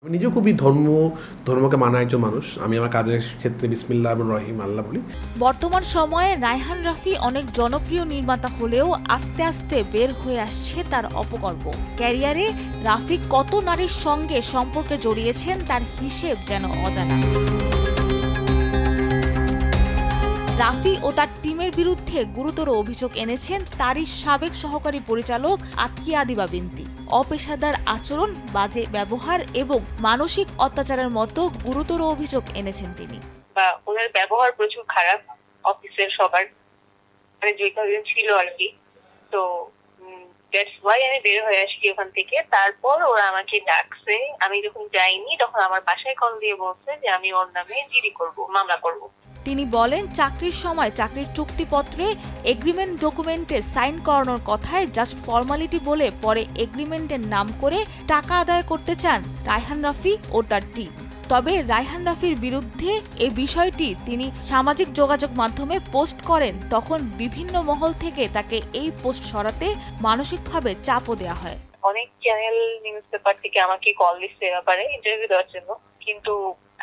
আমি নিজেও খুবই ধর্মকে মানা একজন মানুষ। আমি আমার কাজের ক্ষেত্রে বিসমিল্লাহ এবং রহিম আল্লাহ বলি। বর্তমান সময়ে রায়হান রাফি অনেক জনপ্রিয় নির্মাতা হলেও আস্তে আস্তে বের হয়ে আসছে তার অপকর্ম। ক্যারিয়ারে রাফি কত নারীর সঙ্গে সম্পর্কে জড়িয়েছেন তার হিসেব যেন অজানা। রাফি ও তার টিমের বিরুদ্ধে গুরুতর অভিযোগ এনেছেন তারই সাবেক সহকারী পরিচালক আতকিয়া দিবা বিনতি। অপেশাদার আচরণ, বাজে ব্যবহার এবং মানসিক অত্যাচারের মতো গুরুতর অভিযোগ এনেছেন তিনি। ওনার ব্যবহার প্রচুর খারাপ অফিসের সবার, মানে যে কয়েকজন ছিল আর কি। তো দ্যাটস ওয়াই আমি বের হয়ে আসি ওখান থেকে। তারপর ওরা আমাকে ডাকছে, আমি যখন যাইনি তখন আমার বাসায় কল দিয়ে বলছে যে আমি ওর নামে জিডি করব, মামলা করব। তিনি বলেন, চাকরির সময় চাকরির চুক্তিপত্রে এগ্রিমেন্ট ডকুমেন্টে সাইন করানোর কথায় জাস্ট ফর্মালিটি বলে পরে এগ্রিমেন্টের নাম করে টাকা আদায় করতে চান রায়হান রাফি ও তার টিম। তবে রায়হান রাফির বিরুদ্ধে এই বিষয়টি তিনি সামাজিক যোগাযোগ মাধ্যমে পোস্ট করেন, তখন বিভিন্ন মহল থেকে তাকে এই পোস্ট সরাতে মানসিকভাবে চাপও দেওয়া হয়। অনেক চ্যানেল, নিউজ পেপার থেকে আমাকে কল দিচ্ছে ব্যাপারে ইন্টারভিউ দেওয়ার জন্য, কিন্তু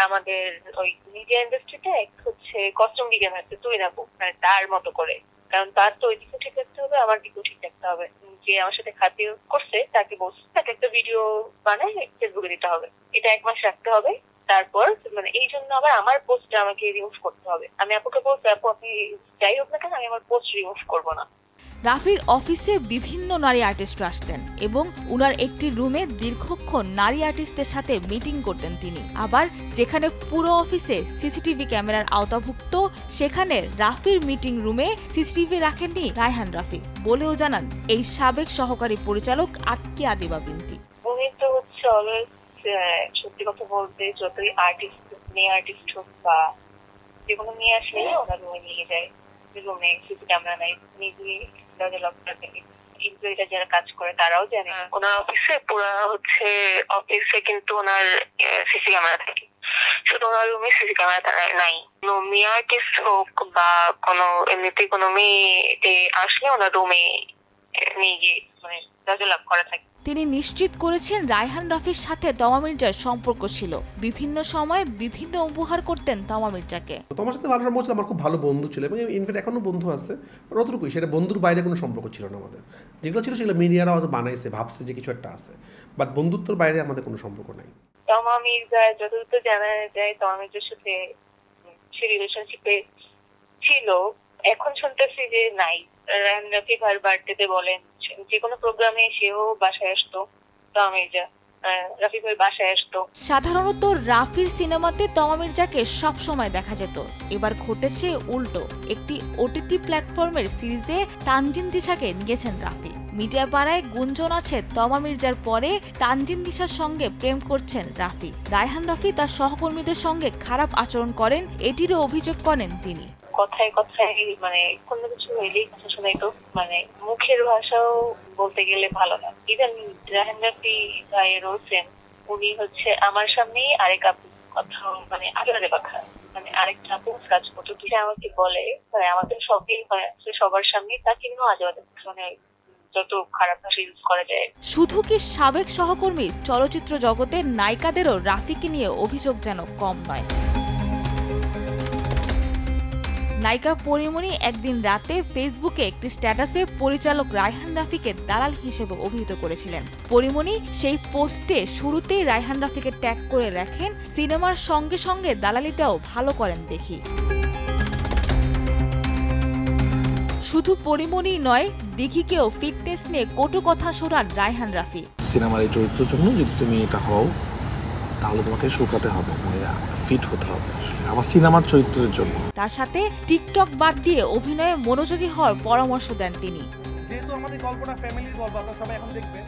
আমাদের ওই মিডিয়া ইন্ডাস্ট্রিতে হচ্ছে কস্টিউম ডিজাইন আছে তুই না মানে তার মতো করে, কারণ তার তো ওই দিকেও ঠিক রাখতে হবে, আমার দিকেও ঠিক রাখতে হবে। যে আমার সাথে খাতির করছে তাকে বলছে তাকে একটা ভিডিও বানায় ফেসবুকে দিতে হবে, এটা 1 মাস রাখতে হবে। তারপর মানে এই জন্য আবার আমার পোস্টটা আমাকে রিমুভ করতে হবে। আমি আপুকে বলছি, আপু আপনি যাই হোক না কেন আমি আমার পোস্ট রিমুভ করবো না। রাফির অফিসে বিভিন্ন নারী আর্টিস্টরা আসতেন এবং উনার একটি রুমে দীর্ঘক্ষণ নারী আর্টিস্টদের সাথে মিটিং করতেন তিনি। আবার যেখানে পুরো অফিসে সিসিটিভি ক্যামেরার আওতাভুক্ত, সেখানে রাফির মিটিং রুমে সিসিটিভি রাখেননি রায়হান রাফি বলেও জানান এই সাবেক সহকারী পরিচালক আতকিয়া দিবা বিনতি। উনি তো হচ্ছে অলওয়েজ, সত্যি কথা বলতে, যতই মেয়ে আর্টিস্ট হোক বা যেকোনো নিয়ে আসলে ওনার রুমে নিয়ে যায়। রুমে সিসি ক্যামেরা নাই, নিজে দরজা লক করে থাকে। এমপ্লয়িরা যারা কাজ করে তারাও জানে ওনার অফিসে পুরো হচ্ছে অফিসে কিন্তু ওনার সিসি ক্যামেরা থাকে, শুধু ওনার রুমে সিসি ক্যামেরা নাই। কোনো মেয়ে আর্টিস্ট হোক বা কোনো এমনিতে কোনো মেয়ে আসলে ওনার রুমে নিয়ে গিয়ে মানে দরজা লক করা থাকে। তিনি নিশ্চিত করেছেন রায়হান রাফির সাথে তমা মির্জার সম্পর্ক ছিল। বিভিন্ন সময় বিভিন্ন উপহার করতেন তমা মির্জাকে। তোমার সাথে ভালো সম্পর্ক ছিল, আমার খুব ভালো বন্ধু ছিল এবং ইনফ্যাক্ট এখনো বন্ধু আছে। অতটুকুই, সেটা বন্ধুর বাইরে কোনো সম্পর্ক ছিল না আমাদের। যেগুলো ছিল সেগুলো মিডিয়ারা হয়তো বানাইছে, ভাবছে যে কিছু একটা আছে, বাট বন্ধুত্বর বাইরে আমাদের কোনো সম্পর্ক নাই। তমা মির্জা যতদূর জানা যায় তমা মির্জার সাথে সে রিলেশনশিপে ছিল, এখন শুনতেছি যে নাই। রায়হান রাফি ভাইয়ের বার্থডেতে বলেন, যে কোনো প্রোগ্রামে সেও বাসায় আসতো, তমা মির্জা রাফি ভাই বাসায় আসতো। সাধারণত রাফির সিনেমাতে তমা মির্জাকে সবসময় দেখা যেত। এবার ঘটেছে উল্টো। একটি ওটিটি প্ল্যাটফর্মের সিরিজে তানজিন তিশাকে নিয়েছেন রাফি। মিডিয়া পাড়ায় গুঞ্জন আছে তমা মির্জার পরে তানজিন তিশার সঙ্গে প্রেম করছেন রাফি। রায়হান রাফি তার সহকর্মীদের সঙ্গে খারাপ আচরণ করেন, এটিরও অভিযোগ করেন তিনি। কথায় কথায় মানে কোনো কিছু হইলেই কথা শোনাইতো, মানে মুখের ভাষাও বলতে গেলে ভালো না। ইভেন রায়হান রাফি ভাইয়েরও সেম, উনি হচ্ছে আমার সামনেই আরেক আপু কথা মানে আগে কথা, মানে আরেকটা আপু কাজ করতো, সে আমাকে বলে মানে আমাদের সবই সবার সামনে তাকে নিয়েও আজে বাজে মানে যত খারাপ ভাষা ইউজ করা যায়। শুধু কি সাবেক সহকর্মী, চলচ্চিত্র জগতের নায়িকাদেরও রাফিকে নিয়ে অভিযোগ যেন কম নয়। নায়িকা পরিমণি একদিন রাতে ফেসবুকে একটি স্ট্যাটাসে পরিচালক রায়হান রাফিকে দালাল হিসেবে অভিহিত করেছিলেন। পরিমণি সেই পোস্টে শুরুতেই রায়হান রাফিকে ট্যাগ করে রাখেন, সিনেমার সঙ্গে সঙ্গে দালালিটাও ভালো করেন দেখি। শুধু পরিমণি নয়, দিঘিকেও ফিটনেস নিয়ে কটু কথা শোনান রায়হান রাফি। সিনেমার এই চরিত্রের জন্য যদি তুমি এটা হও তাহলে তোমাকে শুকাতে হবে, মানে ফিট হতে হবে আমার সিনেমার চরিত্রের জন্য। তার সাথে টিকটক বাদ দিয়ে অভিনয়ে মনোযোগী হওয়ার পরামর্শ দেন তিনি। যেহেতু আমাদের গল্পটা ফ্যামিলির গল্প, আপনারা সবাই এখন দেখবেন।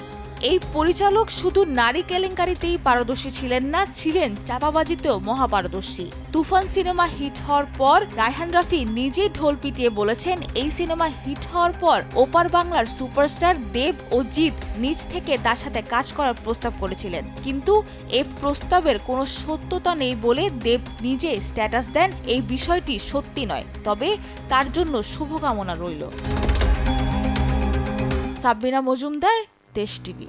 এই পরিচালক শুধু নারী কেলেঙ্কারিতেই পারদর্শী ছিলেন না, ছিলেন চাপাবাজিতেও মহাপারদর্শী। তুফান সিনেমা হিট হওয়ার পর রায়হান রাফি নিজেই ঢোল পিটিয়ে বলেছেন, এই সিনেমা হিট হওয়ার পর ওপার বাংলার সুপারস্টার দেব ও জিৎ নিজ থেকে তার সাথে কাজ করার প্রস্তাব করেছিলেন, কিন্তু এই প্রস্তাবের কোনো সত্যতা নেই বলে দেব নিজে স্ট্যাটাস দেন এই বিষয়টি সত্যি নয়, তবে তার জন্য শুভকামনা রইল। সাবরিনা মজুমদার, দেশ টিভি।